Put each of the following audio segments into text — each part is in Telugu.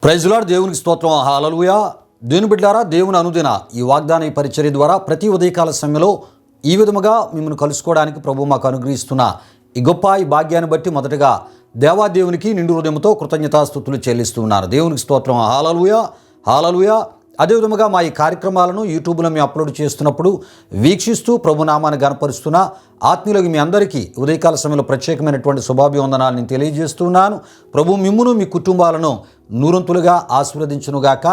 Praise lord. దేవునికి స్తోత్రం. హల్లెలూయా. దేవుని బిడ్డలారా, దేవుని అనుదిన ఈ వాగ్దాన ఈ పరిచర్య ద్వారా ప్రతి ఉదయకాల సమయంలో ఈ విధముగా మిమ్మల్ని కలుసుకోవడానికి ప్రభు మాకు అనుగ్రహిస్తున్న ఈ గొప్ప ఈ భాగ్యాన్ని బట్టి మొదటగా దేవాదేవునికి నిండు హృదయంతో కృతజ్ఞతాస్తుతులు చెల్లిస్తున్నాను. దేవునికి స్తోత్రం. హల్లెలూయా, హల్లెలూయా. అదేవిధముగా మా ఈ కార్యక్రమాలను యూట్యూబ్లో మేము అప్లోడ్ చేస్తున్నప్పుడు వీక్షిస్తూ ప్రభునామాన్ని గణపరుస్తున్న ఆత్మీయులకు మీ అందరికీ ఉదయకాల సమయంలో ప్రత్యేకమైనటువంటి శుభాభివందనాలు నేను తెలియజేస్తున్నాను. ప్రభు మిమ్మును మీ కుటుంబాలను నూరంతులుగా ఆశీర్వదించునుగాక.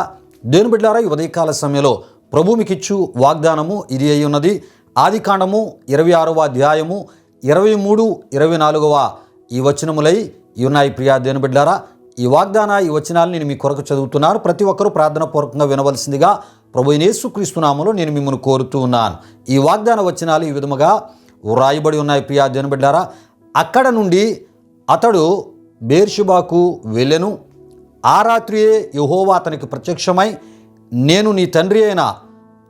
దేవుని బిడ్డలారా, ఈ ఉదయకాల సమయంలో ప్రభు మీకు ఇచ్చు వాగ్దానము ఇది అయి ఉన్నది. ఆదికాండము 26వ అధ్యాయము 23, 24 ఈ వచనములై ఉన్నాయి. ప్రియా దేవుని బిడ్డలారా, ఈ వచనాలు నేను మీ కొరకు చదువుతున్నాను. ప్రతి ఒక్కరూ ప్రార్థనాపూర్వకంగా వినవలసిందిగా ప్రభు యేసుక్రీస్తు నామములో నేను మిమ్మల్ని కోరుతూ ఉన్నాను. ఈ వాగ్దాన వచనాలు ఈ విధముగా వ్రాయబడి ఉన్నాయి. ప్రియా దేవుని బిడ్డలారా, అక్కడ నుండి అతడు బెయేర్షెబాకు వెళ్ళెను. ఆ రాత్రియే యెహోవా అతనికి ప్రత్యక్షమై, నేను నీ తండ్రి అయిన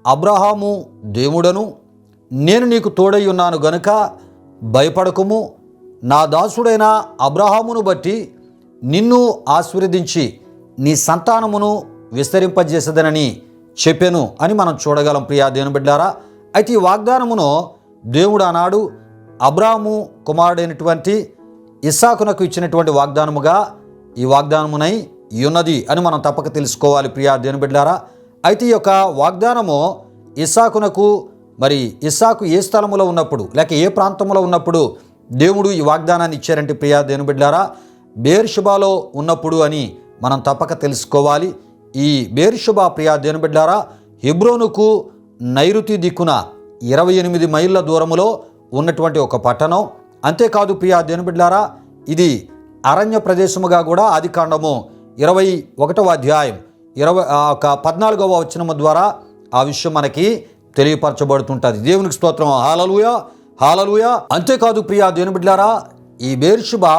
అబ్రహాము దేవుడను, నేను నీకు తోడై ఉన్నాను గనుక భయపడకుము. నా దాసుడైన అబ్రహామును బట్టి నిన్ను ఆశీర్వదించి నీ సంతానమును విస్తరింపజేసేదనని చెప్పెను అని మనం చూడగలం. ప్రియా దేవుని బిడ్డలారా, అయితే ఈ వాగ్దానమును దేవుడు ఆనాడు అబ్రాహాము కుమారుడైనటువంటి ఇస్సాకునకు ఇచ్చినటువంటి వాగ్దానముగా ఈ వాగ్దానమునై ఉన్నది అని మనం తప్పక తెలుసుకోవాలి. ప్రియా దేవుని బిడ్డలారా, అయితే ఈ యొక్క వాగ్దానము ఇస్సాకునకు, మరి ఇస్సాకు ఏ స్థలములో ఉన్నప్పుడు లేక ఏ ప్రాంతంలో ఉన్నప్పుడు దేవుడు ఈ వాగ్దానాన్ని ఇచ్చారంటే ప్రియా దేవుని బిడ్డలారా, బెయేర్షెబాలో ఉన్నప్పుడు అని మనం తప్పక తెలుసుకోవాలి. ఈ బెయేర్షెబా ప్రియా దేవుని బిడ్డలారా, హెబ్రోనుకు నైరుతి దిక్కున 28 మైళ్ళ దూరములో ఉన్నటువంటి ఒక పట్టణం. అంతేకాదు ప్రియా దేవుని బిడ్డలారా, ఇది అరణ్య ప్రదేశముగా కూడా ఆదికాండము 21వ అధ్యాయం 14వ వచనము ద్వారా ఆ విషయం మనకి తెలియపరచబడుతుంటుంది. దేవునికి స్తోత్రం. హల్లెలూయా, హల్లెలూయా. అంతేకాదు ప్రియా దేవుని బిడ్డలారా, ఈ బెయేర్షెబా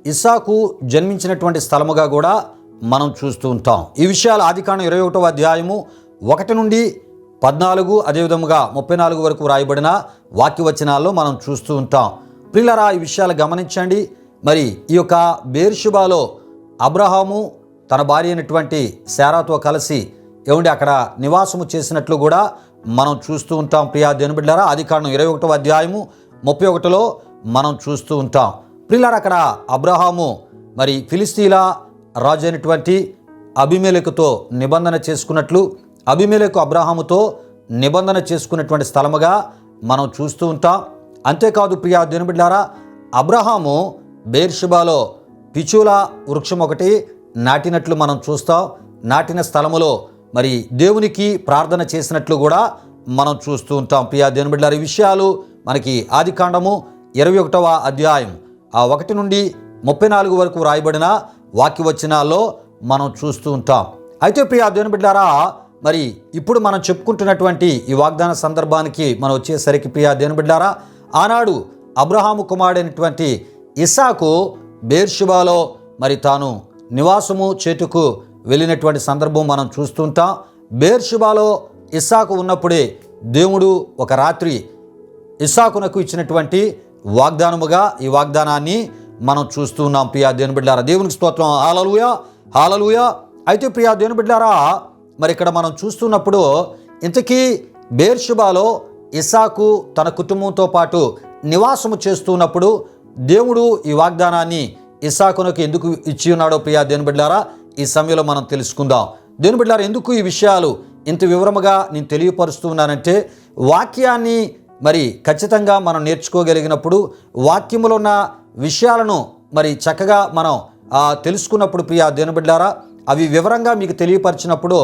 ఇస్సాకు జన్మించినటువంటి స్థలముగా కూడా మనం చూస్తూ ఉంటాం. ఈ విషయాలు ఆదికాండం 21వ అధ్యాయము 1 నుండి 14 అదేవిధముగా 34 వరకు రాయబడిన వాక్యవచనాల్లో మనం చూస్తూ ఉంటాం. ప్రియులారా, ఈ విషయాలు గమనించండి. మరి ఈ యొక్క బెయేర్షెబాలో అబ్రహాము తన భార్య అయినటువంటి శారాతో కలిసి అక్కడ నివాసము చేసినట్లు కూడా మనం చూస్తూ ఉంటాం. ప్రియా దేవుని బిడ్డలారా, ఆదికాండం 21వ అధ్యాయము 31లో మనం చూస్తూ ఉంటాం. ప్రియులారా, అక్కడ అబ్రహాము మరి ఫిలిస్తీన్ల రాజు అయినటువంటి అబీమెలెకుతో నిబంధన చేసుకున్నట్లు, అబీమెలెకు అబ్రహాముతో నిబంధన చేసుకున్నటువంటి స్థలముగా మనం చూస్తూ ఉంటాం. అంతేకాదు ప్రియా దేవుని బిడ్డలారా, అబ్రహాము బెయేర్షెబాలో పిచూల వృక్షం ఒకటి నాటినట్లు మనం చూస్తాం. నాటిన స్థలములో మరి దేవునికి ప్రార్థన చేసినట్లు కూడా మనం చూస్తూ ఉంటాం. ప్రియా దేవుని బిడ్డలారా, ఈ విషయాలు మనకి ఆదికాండము 21వ అధ్యాయం 1 నుండి 34 వరకు రాయబడిన వాక్యవచనాల్లో మనం చూస్తూ ఉంటాం. అయితే ప్రియా దేవుని బిడ్డలారా, మరి ఇప్పుడు మనం చెప్పుకుంటున్నటువంటి ఈ వాగ్దాన సందర్భానికి మనం వచ్చేసరికి ప్రియా దేవుని బిడ్డలారా, ఆనాడు అబ్రహాము కుమారుడైనటువంటి ఇస్సాకు బెయేర్షెబాలో మరి తాను నివాసము చేటుకు వెళ్ళినటువంటి సందర్భం మనం చూస్తుంటాం. బెయేర్షెబాలో ఇస్సాకు ఉన్నప్పుడే దేవుడు ఒక రాత్రి ఇస్సాకునకు ఇచ్చినటువంటి వాగ్దానముగా ఈ వాగ్దానాన్ని మనం చూస్తూ ఉన్నాం. ప్రియా దేవుని బిడ్డలారా, దేవునికి స్తోత్రం. హల్లెలూయా, హల్లెలూయా. అయితే ప్రియా దేవుని బిడ్డలారా, మరి ఇక్కడ మనం చూస్తున్నప్పుడు ఇంతకీ బెయేర్షెబాలో ఇస్సాకు తన కుటుంబంతో పాటు నివాసము చేస్తున్నప్పుడు దేవుడు ఈ వాగ్దానాన్ని ఇస్సాకునకు ఎందుకు ఇచ్చి ఉన్నాడో ప్రియా దేవుని బిడ్డలారా, ఈ సమయంలో మనం తెలుసుకుందాం. దేవుని బిడ్డలారా, ఎందుకు ఈ విషయాలు ఇంత వివరముగా నేను తెలియపరుస్తూ ఉన్నానంటే, వాక్యాన్ని మరి ఖచ్చితంగా మనం నేర్చుకోగలిగినప్పుడు, వాక్యములో ఉన్న విషయాలను మరి చక్కగా మనం తెలుసుకున్నప్పుడు ప్రియా దేవుని బిడ్డలారా, అవి వివరంగా మీకు తెలియపరిచినప్పుడు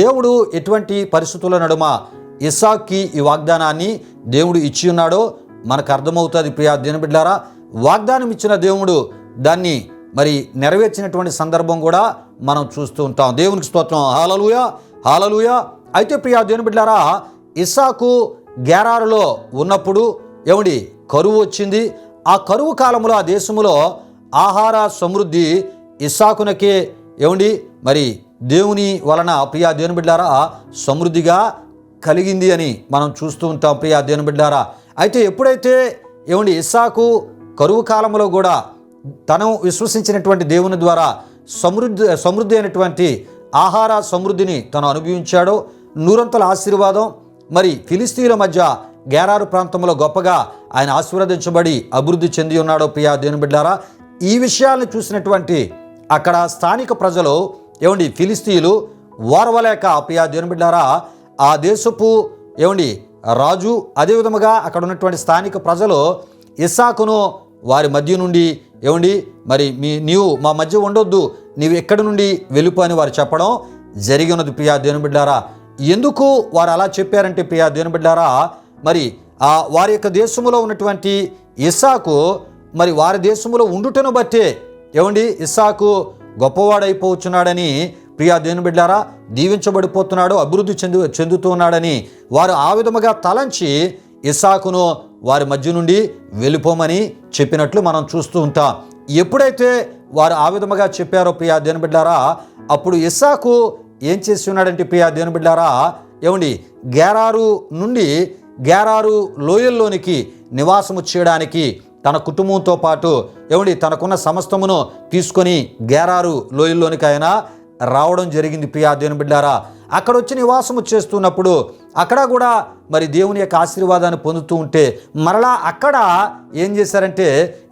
దేవుడు ఎటువంటి పరిస్థితుల నడుమ ఇస్సాకుకి ఈ వాగ్దానాన్ని దేవుడు ఇచ్చి ఉన్నాడో మనకు అర్థమవుతుంది. ప్రియా దేవుని బిడ్డలారా, వాగ్దానం ఇచ్చిన దేవుడు దాన్ని మరి నెరవేర్చినటువంటి సందర్భం కూడా మనం చూస్తూ ఉంటాం. దేవునికి స్తోత్రం. హల్లెలూయా, హల్లెలూయా. అయితే ప్రియా దేవుని బిడ్డలారా, ఇస్సాకు గెరారులో ఉన్నప్పుడు కరువు వచ్చింది. ఆ కరువు కాలంలో ఆ దేశంలో ఆహార సమృద్ధి ఇస్సాకునకే మరి దేవుని వలన ప్రియా దేవుని బిడ్డలారా సమృద్ధిగా కలిగింది అని మనం చూస్తూ ఉంటాం. ప్రియా దేవుని బిడ్డలారా, అయితే ఎప్పుడైతే ఇస్సాకు కరువు కాలంలో కూడా తను విశ్వసించినటువంటి దేవుని ద్వారా సమృద్ధి అయినటువంటి ఆహార సమృద్ధిని తను అనుభవించాడో, నూరంతల ఆశీర్వాదం మరి ఫిలిస్తీన్ల మధ్య గెరారు ప్రాంతంలో గొప్పగా ఆయన ఆశీర్వదించబడి అభివృద్ధి చెంది ఉన్నాడో ప్రియా దేవుని బిడ్డారా. ఈ విషయాలను చూసినటువంటి అక్కడ స్థానిక ప్రజలు ఫిలిస్తీయులు ఓర్వలేక ప్రియా దేవుని బిడ్డారా ఆ దేశపు రాజు, అదేవిధముగా అక్కడ ఉన్నటువంటి స్థానిక ప్రజలు ఇస్సాకును వారి మధ్య నుండి మరి నీవు మా మధ్య ఉండొద్దు, నీవు ఎక్కడి నుండి వెళ్ళిపో అని వారు చెప్పడం జరిగి ఉన్నది ప్రియా దేవుని బిడ్డారా. ఎందుకు వారు అలా చెప్పారంటే ప్రియా దేవుని బిడ్డారా, మరి వారి యొక్క దేశంలో ఉన్నటువంటి ఇస్సాకు మరి వారి దేశంలో ఉండుటను బట్టే ఇస్సాకు గొప్పవాడైపోతున్నాడని ప్రియా దేవుని బిడ్డారా, దీవించబడిపోతున్నాడు, అభివృద్ధి చెందుతూ ఉన్నాడని వారు ఆ విధముగా తలంచి ఇస్సాకును వారి మధ్య నుండి వెళ్ళిపోమని చెప్పినట్లు మనం చూస్తూ ఉంటాం. ఎప్పుడైతే వారు ఆ విధముగా చెప్పారో ప్రియా దేవుని బిడ్డారా, అప్పుడు ఇస్సాకు ఏం చేసి ఉన్నాడంటే ప్రియా దేవుని బిడ్డారా, గెరారు నుండి గెరారు లోయల్లోనికి నివాసము చేయడానికి తన కుటుంబంతో పాటు తనకున్న సమస్తమును తీసుకొని గెరారు లోయల్లోనికి ఆయన రావడం జరిగింది ప్రియా దేవుని బిడ్డారా. అక్కడ వచ్చి నివాసము చేస్తున్నప్పుడు అక్కడ కూడా మరి దేవుని యొక్క ఆశీర్వాదాన్ని పొందుతూ ఉంటే మరలా అక్కడ ఏం చేశారంటే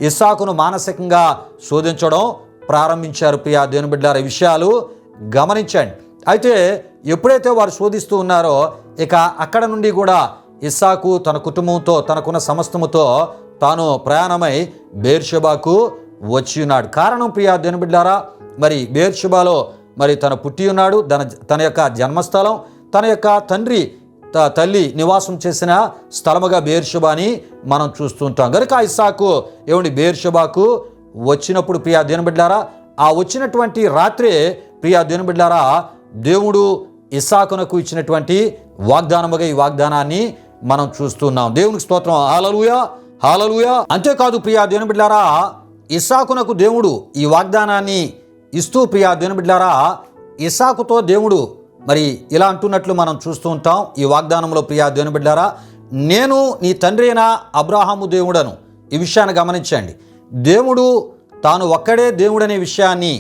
ఇస్సాకును మానసికంగా శోధించడం ప్రారంభించారు ప్రియా దేవుని బిడ్డారా. ఈ విషయాలు గమనించండి. అయితే ఎప్పుడైతే వారు శోధిస్తూ ఉన్నారో ఇక అక్కడ నుండి కూడా ఇస్సాకు తన కుటుంబంతో తనకున్న సమస్తముతో తాను ప్రయాణమై బెయేర్షెబాకు వచ్చి ఉన్నాడు. కారణం ప్రియా దేవుని బిడ్డారా, మరి బెయేర్షెబాలో మరి తను పుట్టి ఉన్నాడు, తన యొక్క జన్మస్థలం, తన యొక్క తల్లి నివాసం చేసిన స్థలముగా బెయేర్షెబా అని మనం చూస్తుంటాం. కనుక ఇస్సాకు బెయేర్షెబాకు వచ్చినప్పుడు ప్రియా దేవుని బిడ్డారా, ఆ వచ్చినటువంటి రాత్రే ప్రియా దేవుని బిడ్డారా దేవుడు ఇస్సాకునకు ఇచ్చినటువంటి వాగ్దానముగా ఈ వాగ్దానాన్ని మనం చూస్తున్నాం. దేవునికి స్తోత్రం. హల్లెలూయా, హల్లెలూయా. అంతేకాదు ప్రియా దేవుని బిడ్డారా, ఇస్సాకునకు దేవుడు ఈ వాగ్దానాన్ని ఇస్తూ ప్రియా దేవుని బిడ్డారా ఇస్సాకుతో దేవుడు మరి ఇలా అంటున్నట్లు మనం చూస్తూ ఉంటాం. ఈ వాగ్దానంలో ప్రియా దేవుని బిడ్డారా, నేను నీ తండ్రి అయిన అబ్రాహాము దేవుడను. ఈ విషయాన్ని గమనించండి. దేవుడు తాను ఒక్కడే దేవుడనే విషయాన్ని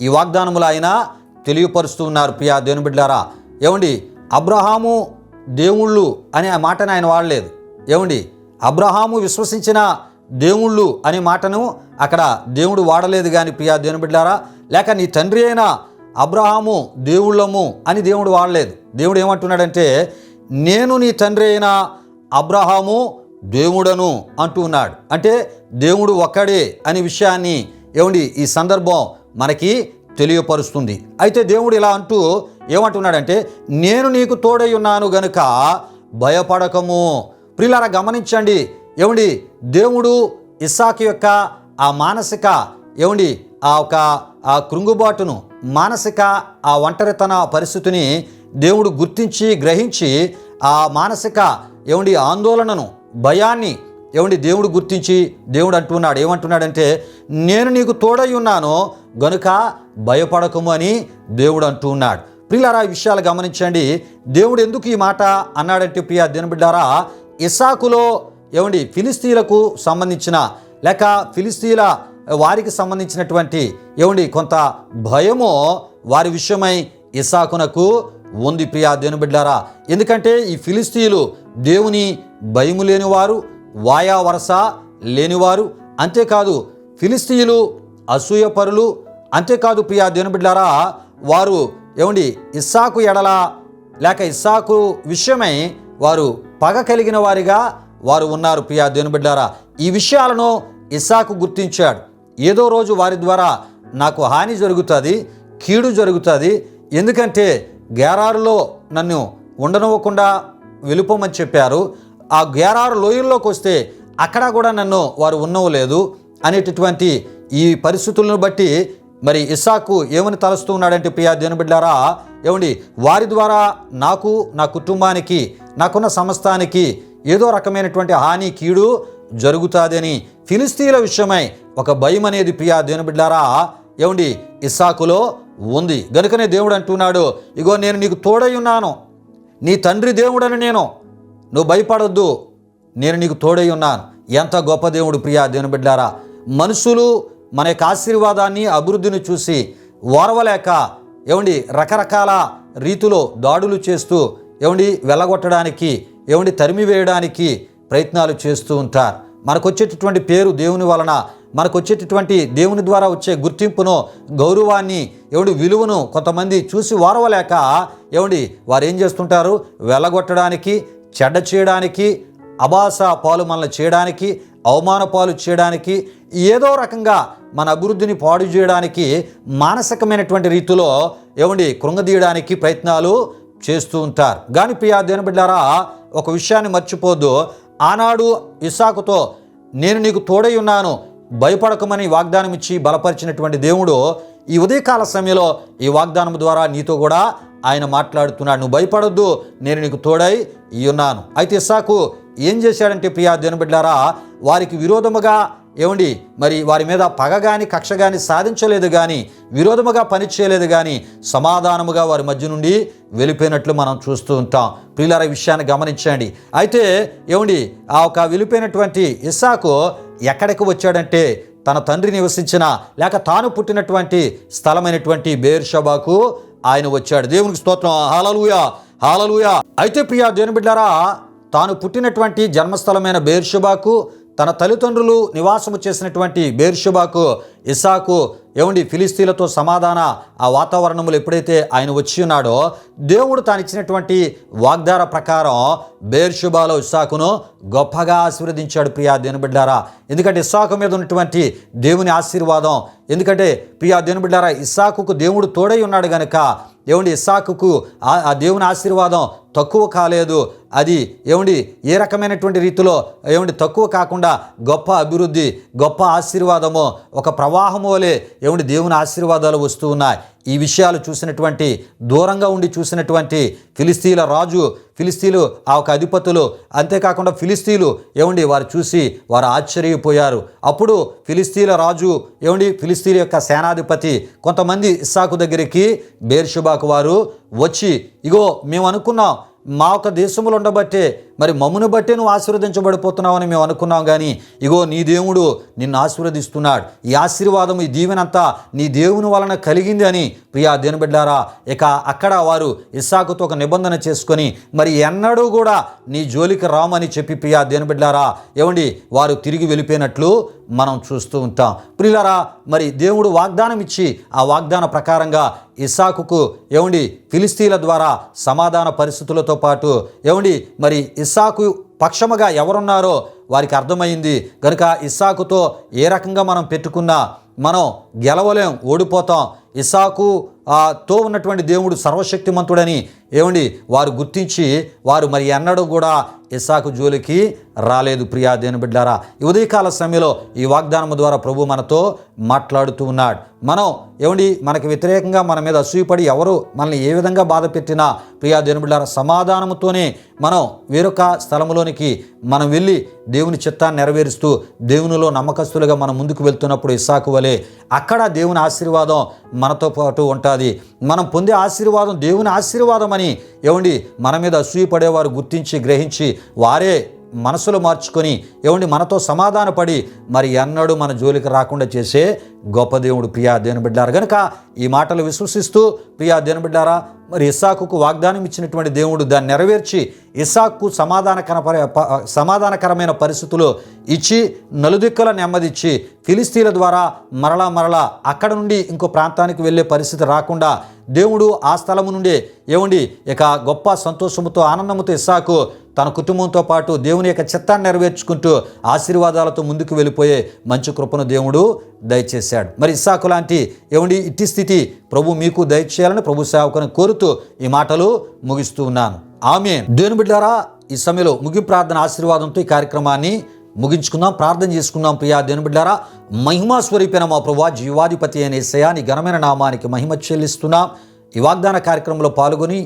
ఈ వాగ్దానములో ఆయన తెలియపరుస్తూ ఉన్నారు ప్రియా దేవుని బిడ్డారా. అబ్రహాము దేవుళ్ళు అనే ఆ మాటను ఆయన వాడలేదు. అబ్రహాము విశ్వసించిన దేవుళ్ళు అనే మాటను అక్కడ దేవుడు వాడలేదు. కానీ ప్రియా దేవుని బిడ్డారా, లేక నీ తండ్రి అయిన అబ్రహాము దేవుళ్ళము అని దేవుడు వాడలేదు. దేవుడు ఏమంటున్నాడంటే నేను నీ తండ్రి అయిన అబ్రహాము దేవుడను అంటూ ఉన్నాడు. అంటే దేవుడు ఒక్కడే అనే విషయాన్ని ఈ సందర్భం మనకి తెలియపరుస్తుంది. అయితే దేవుడు ఇలా అంటూ ఏమంటున్నాడంటే నేను నీకు తోడై ఉన్నాను గనుక భయపడకము. ప్రియులారా గమనించండి. దేవుడు ఇస్సాకు యొక్క ఆ మానసిక ఆ కృంగుబాటును, మానసిక ఆ ఒంటరితన పరిస్థితిని దేవుడు గుర్తించి గ్రహించి ఆ మానసిక ఆందోళనను, భయాన్ని దేవుడు గుర్తించి దేవుడు అంటున్నాడు. ఏమంటున్నాడంటే నేను నీకు తోడై ఉన్నాను గనుక భయపడకము అని దేవుడు అంటూ ఉన్నాడు. ప్రియులారా ఈ విషయాలు గమనించండి. దేవుడు ఎందుకు ఈ మాట అన్నాడంటే ప్రియా దేవుని బిడ్డారా, ఇస్సాకులో ఫిలిస్తీన్లకు సంబంధించిన లేక ఫిలిస్తీన్ల వారికి సంబంధించినటువంటి కొంత భయము వారి విషయమై ఇస్సాకునకు ఉంది ప్రియా దేవుని బిడ్డారా. ఎందుకంటే ఈ ఫిలిస్తీన్లు దేవుని భయము లేనివారు, వాయా వరస లేనివారు, అంతేకాదు ఫిలిస్తీన్లు అసూయపరులు, అంతేకాదు ప్రియా దేవుని బిడ్డారా వారు ఇస్సాకు ఎడల లేక ఇస్సాకు విషయమై వారు పగ కలిగిన వారిగా వారు ఉన్నారు ప్రియా దేవుని బిడ్డారా. ఈ విషయాలను ఇస్సాకు గుర్తించాడు. ఏదో రోజు వారి ద్వారా నాకు హాని జరుగుతుంది, కీడు జరుగుతుంది, ఎందుకంటే గెరారులో నన్ను ఉండనివ్వకుండా వెళ్ళిపోమని చెప్పారు, ఆ గెరారు లోయల్లోకి వస్తే అక్కడ కూడా నన్ను వారు ఉన్నవలేదు అనేటటువంటి ఈ పరిస్థితులను బట్టి మరి ఇస్సాకు ఏమని తలస్తూ ఉన్నాడంటే ప్రియా దేవుని బిడ్డారా వారి ద్వారా నాకు, నా కుటుంబానికి, నాకున్న సమస్తానికి ఏదో రకమైనటువంటి హాని కీడు జరుగుతుందని ఫిలిస్తీన్ల విషయమై ఒక భయం అనేది ప్రియా దేవుని బిడ్డారా ఇస్సాకులో ఉంది. గనుకనే దేవుడు అంటున్నాడు, ఇగో నేను నీకు తోడై ఉన్నాను, నీ తండ్రి దేవుడని నువ్వు భయపడొద్దు, నేను నీకు తోడై ఉన్నాను. ఎంత గొప్ప దేవుడు ప్రియా దేవుని బిడ్డారా. మనుషులు మన యొక్క ఆశీర్వాదాన్ని, అభివృద్ధిని చూసి ఓర్వలేక రకరకాల రీతిలో దాడులు చేస్తూ వెళ్ళగొట్టడానికి తరిమివేయడానికి ప్రయత్నాలు చేస్తూ ఉంటారు. మనకొచ్చేటటువంటి పేరు దేవుని వలన, మనకొచ్చేటటువంటి దేవుని ద్వారా వచ్చే గుర్తింపును, గౌరవాన్ని, విలువను కొంతమంది చూసి ఓర్వలేక వారు ఏం చేస్తుంటారు? వెళ్ళగొట్టడానికి, చెడ్డ చేయడానికి, అబాస పాలు మనల్ని చేయడానికి, అవమాన పాలు చేయడానికి, ఏదో రకంగా మన అభివృద్ధిని పాడు చేయడానికి, మానసికమైనటువంటి రీతిలో కృంగదీయడానికి ప్రయత్నాలు చేస్తూ ఉంటారు. కానీ ప్రియా దేవుని బిడ్డలారా, ఒక విషయాన్ని మర్చిపోద్దు. ఆనాడు ఇస్సాకుతో నేను నీకు తోడై ఉన్నాను, భయపడకమని వాగ్దానం ఇచ్చి బలపరిచినటువంటి దేవుడు ఈ ఉదయకాల సమయంలో ఈ వాగ్దానం ద్వారా నీతో కూడా ఆయన మాట్లాడుతున్నాడు. నువ్వు భయపడొద్దు, నేను నీకు తోడై ఉన్నాను. అయితే ఇస్సాకు ఏం చేశాడంటే ప్రియా దేవుని బిడ్డలారా, వారికి విరోధముగా మరి వారి మీద పగ కానీ కక్ష కానీ సాధించలేదు, కానీ విరోధముగా పనిచేయలేదు, కానీ సమాధానముగా వారి మధ్య నుండి వెళ్ళిపోయినట్లు మనం చూస్తూ ఉంటాం. ప్రియులారా, ఈ విషయాన్ని గమనించండి. అయితే ఆ ఒక వెళ్ళిపోయినటువంటి ఇస్సాకు ఎక్కడికి వచ్చాడంటే తన తండ్రి నివసించిన లేక తాను పుట్టినటువంటి స్థలమైనటువంటి బెయేర్షెబాకు ఆయన వచ్చాడు. దేవునికి స్తోత్రం, హల్లెలూయా, హల్లెలూయా. అయితే ప్రియా దేవుని బిడ్డలారా, తాను పుట్టినటువంటి జన్మస్థలమైన బెయేర్షెబాకు, తన తల్లిదండ్రులు నివాసము చేసినటువంటి బెయేర్షెబాకు ఇస్సాకు ఫిలిస్తీన్లతో సమాధాన ఆ వాతావరణంలో ఎప్పుడైతే ఆయన వచ్చి ఉన్నాడో, దేవుడు తాను ఇచ్చినటువంటి వాగ్దాన ప్రకారం బెయేర్షెబాలో ఇస్సాకును గొప్పగా ఆశీర్వదించాడు. ప్రియా దేవుని బిడ్డలారా, ఎందుకంటే ఇస్సాకు మీద ఉన్నటువంటి దేవుని ఆశీర్వాదం, ఎందుకంటే ప్రియా దేవుని బిడ్డలారా, ఇస్సాకుకు దేవుడు తోడై ఉన్నాడు గనుక ఇస్సాకుకు ఆ దేవుని ఆశీర్వాదం తక్కువ కాలేదు. అది ఏ రకమైనటువంటి రీతిలో తక్కువ కాకుండా గొప్ప అభివృద్ధి, గొప్ప ఆశీర్వాదము, ఒక ప్రవాహము వలె దేవుని ఆశీర్వాదాలు వస్తూ ఉన్నాయి. ఈ విషయాలు చూసినటువంటి, దూరంగా ఉండి చూసినటువంటి ఫిలిస్తీన్ల రాజు, ఫిలిస్తీన్లు ఆ ఒక అధిపతులు, అంతేకాకుండా ఫిలిస్తీన్లు వారు చూసి వారు ఆశ్చర్యపోయారు. అప్పుడు ఫిలిస్తీన్ల రాజు ఫిలిస్తీన్ల యొక్క సేనాధిపతి కొంతమంది ఇస్సాకు దగ్గరికి బెయేర్షెబాకు వారు వచ్చి, ఇగో మేము అనుకున్నాం మా ఒక దేశంలో ఉండబట్టే, మరి మమ్మును బట్టే నువ్వు ఆశీర్వదించబడిపోతున్నావని మేము అనుకున్నాం, కానీ ఇగో నీ దేవుడు నిన్ను ఆశీర్వదిస్తున్నాడు. ఈ ఆశీర్వాదం, ఈ దీవెనంతా నీ దేవుని వలన కలిగింది అని ప్రియా దేవుని బిడ్డలారా, ఇక అక్కడ వారు ఇస్సాకుతో ఒక నిబంధన చేసుకొని మరి ఎన్నడూ కూడా నీ జోలికి రామని చెప్పి ప్రియా దేవుని బిడ్డలారా వారు తిరిగి వెళ్ళిపోయినట్లు మనం చూస్తూ ఉంటాం. ప్రియులారా, మరి దేవుడు వాగ్దానం ఇచ్చి ఆ వాగ్దాన ప్రకారంగా ఇస్సాకుకు ఫిలిస్తీన్ల ద్వారా సమాధాన పరిస్థితులతో పాటు మరి ఇస్సాకు పక్షముగా ఎవరున్నారో వారికి అర్థమైంది కనుక ఇస్సాకుతో ఏ రకంగా మనం పెట్టుకున్నా మనం గెలవలేం, ఓడిపోతాం. ఇస్సాకు తో ఉన్నటువంటి దేవుడు సర్వశక్తిమంతుడని వారు గుర్తించి వారు మరి ఎన్నడూ కూడా ఇస్సాకు జోలికి రాలేదు. ప్రియా దేవుని బిడ్డలారా, ఈ ఉదయకాల సమయంలో ఈ వాగ్దానం ద్వారా ప్రభు మనతో మాట్లాడుతూ ఉన్నాడు. మనం మనకి వ్యతిరేకంగా మన మీద అసూయపడి ఎవరు మనల్ని ఏ విధంగా బాధ పెట్టినా ప్రియా దేవుని బిడ్డలారా, సమాధానంతోనే మనం వేరొక స్థలంలోనికి మనం వెళ్ళి దేవుని చిత్తాన్ని నెరవేరుస్తూ దేవునిలో నమ్మకస్తులుగా మనం ముందుకు వెళ్తున్నప్పుడు ఇస్సాకు వలె అక్కడ దేవుని ఆశీర్వాదం మనతో పాటు ఉంటుంది. మనం పొందే ఆశీర్వాదం దేవుని ఆశీర్వాదం అని మన మీద అసూయపడేవారు గుర్తించి గ్రహించి వారే మనసులో మార్చుకొని మనతో సమాధానపడి మరి ఎన్నడూ మన జోలికి రాకుండా చేసే గొప్ప దేవుడు ప్రియా దేవుని బిడ్డలారా. కనుక ఈ మాటలు విశ్వసిస్తూ ప్రియా దేవుని బిడ్డలారా, మరి ఇస్సాకుకు వాగ్దానం ఇచ్చినటువంటి దేవుడు దాన్ని నెరవేర్చి ఇస్సాకు సమాధానకరమైన పరిస్థితులు ఇచ్చి నలుదిక్కుల నెమ్మదిచ్చి ఫిలిస్తీన్ల ద్వారా మరలా అక్కడ నుండి ఇంకో ప్రాంతానికి వెళ్ళే పరిస్థితి రాకుండా దేవుడు ఆ స్థలము నుండే ఇక గొప్ప సంతోషముతో ఆనందముతో ఇస్సాకు తన కుటుంబంతో పాటు దేవుని యొక్క చిత్తాన్ని నెరవేర్చుకుంటూ ఆశీర్వాదాలతో ముందుకు వెళ్ళిపోయే మంచి కృపను దేవుడు దయచేశాడు. మరి ఇస్సాకు లాంటి ఇట్టి స్థితి ప్రభు మీకు దయచేయాలని ప్రభు సేవకుని కోరుతూ ఈ మాటలు ముగిస్తూ ఉన్నాను. ఆమేన్. దేవుని బిడ్డలారా, ఈ సమయంలో ముగింపు ప్రార్థన ఆశీర్వాదంతో ఈ కార్యక్రమాన్ని ముగించుకుందాం, ప్రార్థన చేసుకుందాం. ప్రియా దేవుని బిడ్డలారా, మహిమా స్వరూపైన మా ప్రభువా, జీవాధిపతి అయిన యేసయ్యా, నీ ఘనమైన నామానికి మహిమ చెల్లిస్తున్నాం. ఈ వాగ్దాన కార్యక్రమంలో పాల్గొని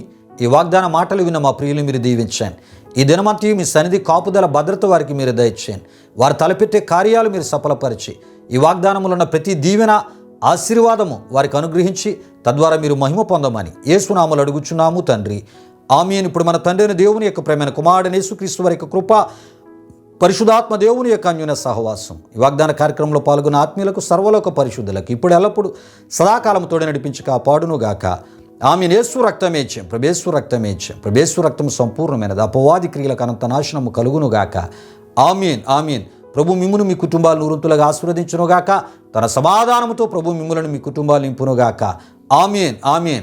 ఈ వాగ్దాన మాటలు విన్న మా ప్రియులు మీరు దీవించండి. ఈ దినమంతయు మీ సన్నిధి కాపుదల భద్రత వారికి మీరు దయచేయండి. వారు తలపెట్టే కార్యాలు మీరు సఫలపరిచి ఈ వాగ్దానములో ఉన్న ప్రతి దీవెన ఆశీర్వాదము వారికి అనుగ్రహించి తద్వారా మీరు మహిమ పొందమని యేసు నామములో అడుగుచున్నాము తండ్రి, ఆమేన్. ఇప్పుడు మన తండ్రి అయిన దేవుని యొక్క ప్రేమైన కుమారుడైన యేసుక్రీస్తు వారి యొక్క కృప, పరిశుధాత్మ దేవుని యొక్క అన్యోన్య సహవాసం ఈ వాగ్దాన కార్యక్రమంలో పాల్గొన్న ఆత్మీయులకు సర్వలోక పరిశుద్ధులకు ఇప్పుడు ఎల్లప్పుడు సదాకాలం తోడే నడిపించి కాపాడునుగాక. ఆమెన్. యేసు రక్తమేచ్యం, ప్రభేశ్వర రక్తమేచ్యం, ప్రభేశ్వర రక్తం సంపూర్ణమైనది, అపవాది క్రియలకు అనంత నాశనము కలుగునుగాక. ఆమీన్, ఆమీన్. ప్రభు మిమ్మును మీ కుటుంబాలు నూరంతులుగా ఆశీర్వదించునుగాక. తన సమాధానముతో ప్రభు మిమ్ములను మీ కుటుంబాలు నింపునుగాక. ఆమీన్, ఆమీన్.